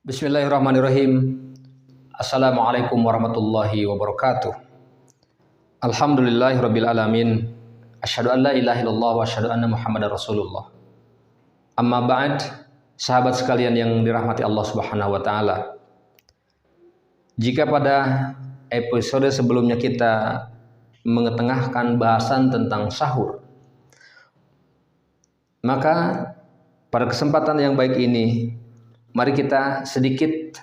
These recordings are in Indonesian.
Bismillahirrahmanirrahim. Assalamualaikum warahmatullahi wabarakatuh. Alhamdulillahirabbil alamin. Asyhadu an la ilaha illallah wa asyhadu anna Muhammadar Rasulullah. Amma ba'd, sahabat sekalian yang dirahmati Allah Subhanahu wa taala. Jika pada episode sebelumnya kita mengetengahkan bahasan tentang sahur, maka pada kesempatan yang baik ini mari kita sedikit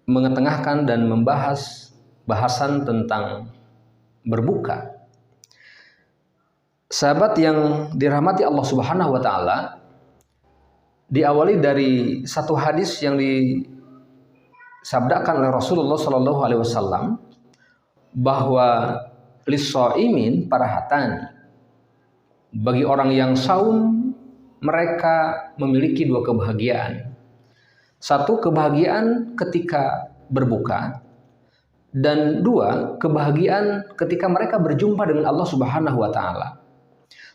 mengetengahkan dan membahas bahasan tentang berbuka. Sahabat yang dirahmati Allah Subhanahu wa taala, diawali dari satu hadis yang disabdakan oleh Rasulullah Shallallahu alaihi wasallam bahwa lis-shaimin parahatan. Bagi orang yang saum, mereka memiliki dua kebahagiaan. Satu, kebahagiaan ketika berbuka, dan dua, kebahagiaan ketika mereka berjumpa dengan Allah Subhanahu wa taala.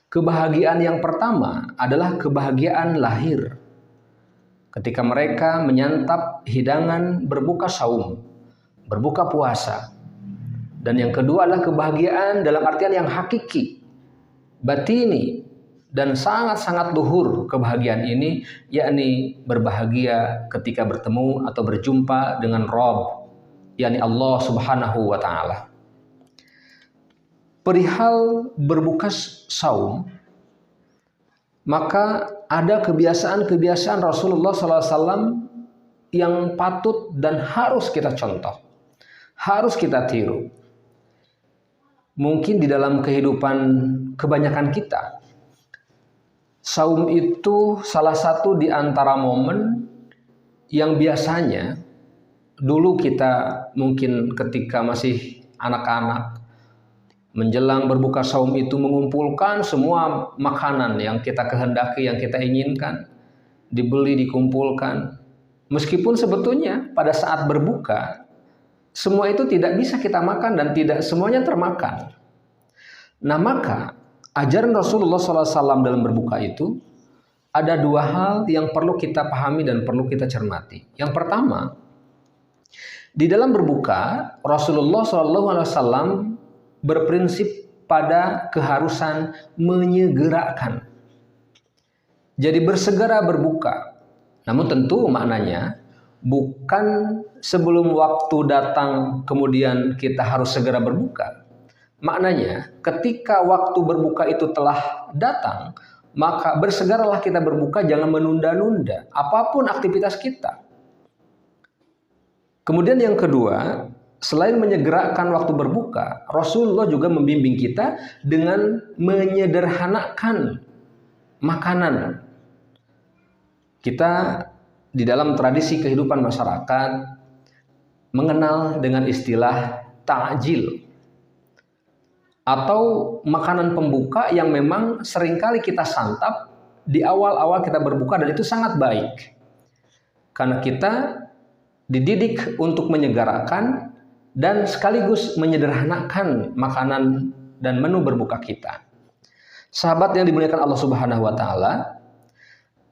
Kebahagiaan yang pertama adalah kebahagiaan lahir. Ketika mereka menyantap hidangan berbuka saum, berbuka puasa. Dan yang kedua adalah kebahagiaan dalam artian yang hakiki, batini, dan sangat-sangat luhur kebahagiaan ini, yakni berbahagia ketika bertemu atau berjumpa dengan Rabb, yakni Allah Subhanahu wa taala. Perihal berbuka saum, maka ada kebiasaan-kebiasaan Rasulullah SAW yang patut dan harus kita contoh, harus kita tiru. Mungkin di dalam kehidupan kebanyakan kita, saum itu salah satu di antara momen yang biasanya dulu kita mungkin ketika masih anak-anak menjelang berbuka saum itu mengumpulkan semua makanan yang kita kehendaki, yang kita inginkan, dibeli, dikumpulkan. Meskipun sebetulnya pada saat berbuka semua itu tidak bisa kita makan dan tidak semuanya termakan. Nah, maka ajaran Rasulullah SAW dalam berbuka itu ada dua hal yang perlu kita pahami dan perlu kita cermati. Yang pertama, di dalam berbuka Rasulullah SAW berprinsip pada keharusan menyegerakan. Jadi bersegera berbuka. Namun tentu maknanya bukan sebelum waktu datang kemudian kita harus segera berbuka. Maknanya ketika waktu berbuka itu telah datang, maka bersegeralah kita berbuka, jangan menunda-nunda apapun aktivitas kita. Kemudian yang kedua, selain menyegerakan waktu berbuka, Rasulullah juga membimbing kita dengan menyederhanakan makanan. Kita di dalam tradisi kehidupan masyarakat mengenal dengan istilah ta'jil, atau makanan pembuka yang memang seringkali kita santap di awal-awal kita berbuka, dan itu sangat baik karena kita dididik untuk menyegerakan dan sekaligus menyederhanakan makanan dan menu berbuka kita. Sahabat yang dimuliakan Allah Subhanahu wa taala,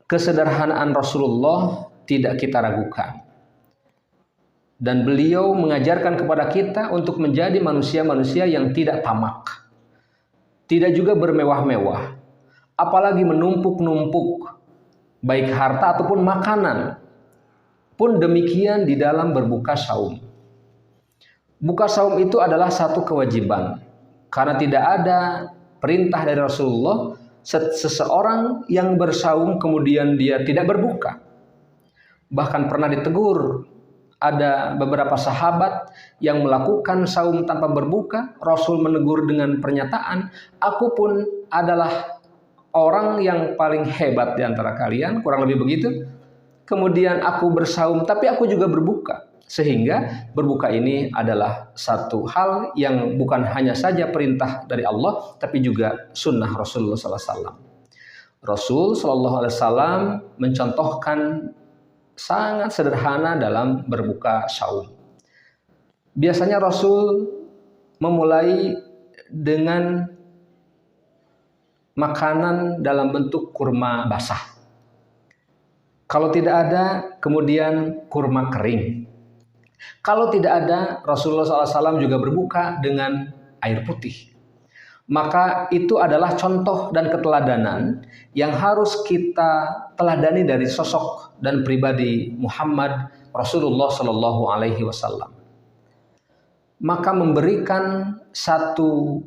kesederhanaan Rasulullah tidak kita ragukan. Dan beliau mengajarkan kepada kita untuk menjadi manusia-manusia yang tidak tamak, tidak juga bermewah-mewah, apalagi menumpuk-numpuk baik harta ataupun makanan. Pun demikian di dalam berbuka saum. Buka saum itu adalah satu kewajiban, karena tidak ada perintah dari Rasulullah seseorang yang bersaum kemudian dia tidak berbuka. Bahkan pernah ditegur. Ada beberapa sahabat yang melakukan saum tanpa berbuka. Rasul menegur dengan pernyataan, aku pun adalah orang yang paling hebat di antara kalian, kurang lebih begitu. Kemudian aku bersaum tapi aku juga berbuka. Sehingga berbuka ini adalah satu hal yang bukan hanya saja perintah dari Allah, tapi juga sunnah Rasulullah SAW. Rasul SAW mencontohkan sangat sederhana dalam berbuka saum. Biasanya Rasul memulai dengan makanan dalam bentuk kurma basah. Kalau tidak ada, kemudian kurma kering. Kalau tidak ada, Rasulullah SAW juga berbuka dengan air putih. Maka itu adalah contoh dan keteladanan yang harus kita teladani dari sosok dan pribadi Muhammad Rasulullah SAW. Maka memberikan satu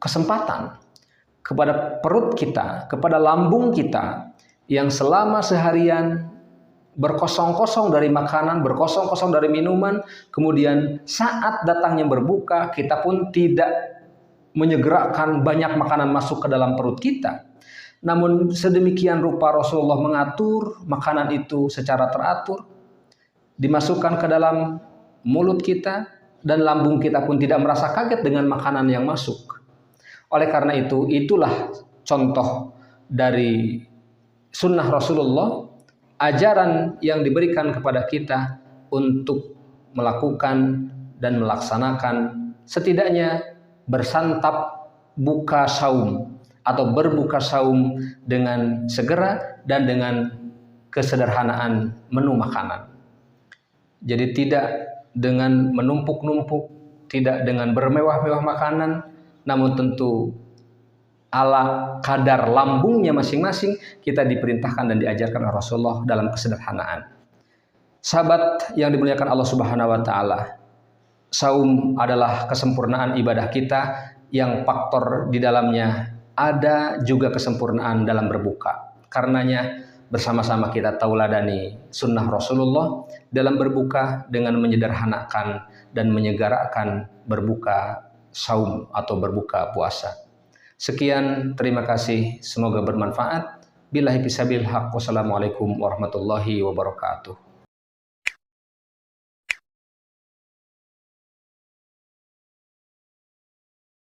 kesempatan kepada perut kita, kepada lambung kita yang selama seharian berkosong-kosong dari makanan, berkosong-kosong dari minuman, kemudian saat datangnya berbuka, kita pun tidak menyegerakan banyak makanan masuk ke dalam perut kita. Namun sedemikian rupa Rasulullah mengatur makanan itu secara teratur, dimasukkan ke dalam mulut kita, dan lambung kita pun tidak merasa kaget dengan makanan yang masuk. Oleh karena itu, itulah contoh dari sunnah Rasulullah, ajaran yang diberikan kepada kita untuk melakukan dan melaksanakan setidaknya bersantap buka saum atau berbuka saum dengan segera dan dengan kesederhanaan menu makanan. Jadi tidak dengan menumpuk-numpuk, tidak dengan bermewah-mewah makanan, namun tentu ala kadar lambungnya masing-masing kita diperintahkan dan diajarkan oleh Rasulullah dalam kesederhanaan. Sahabat yang dimuliakan Allah Subhanahu wa taala, saum adalah kesempurnaan ibadah kita yang faktor di dalamnya ada juga kesempurnaan dalam berbuka. Karenanya bersama-sama kita tauladani sunnah Rasulullah dalam berbuka dengan menyederhanakan dan menyegerakan berbuka saum atau berbuka puasa. Sekian, terima kasih, semoga bermanfaat. Billahi bisabil haq, wassalamualaikum warahmatullahi wabarakatuh.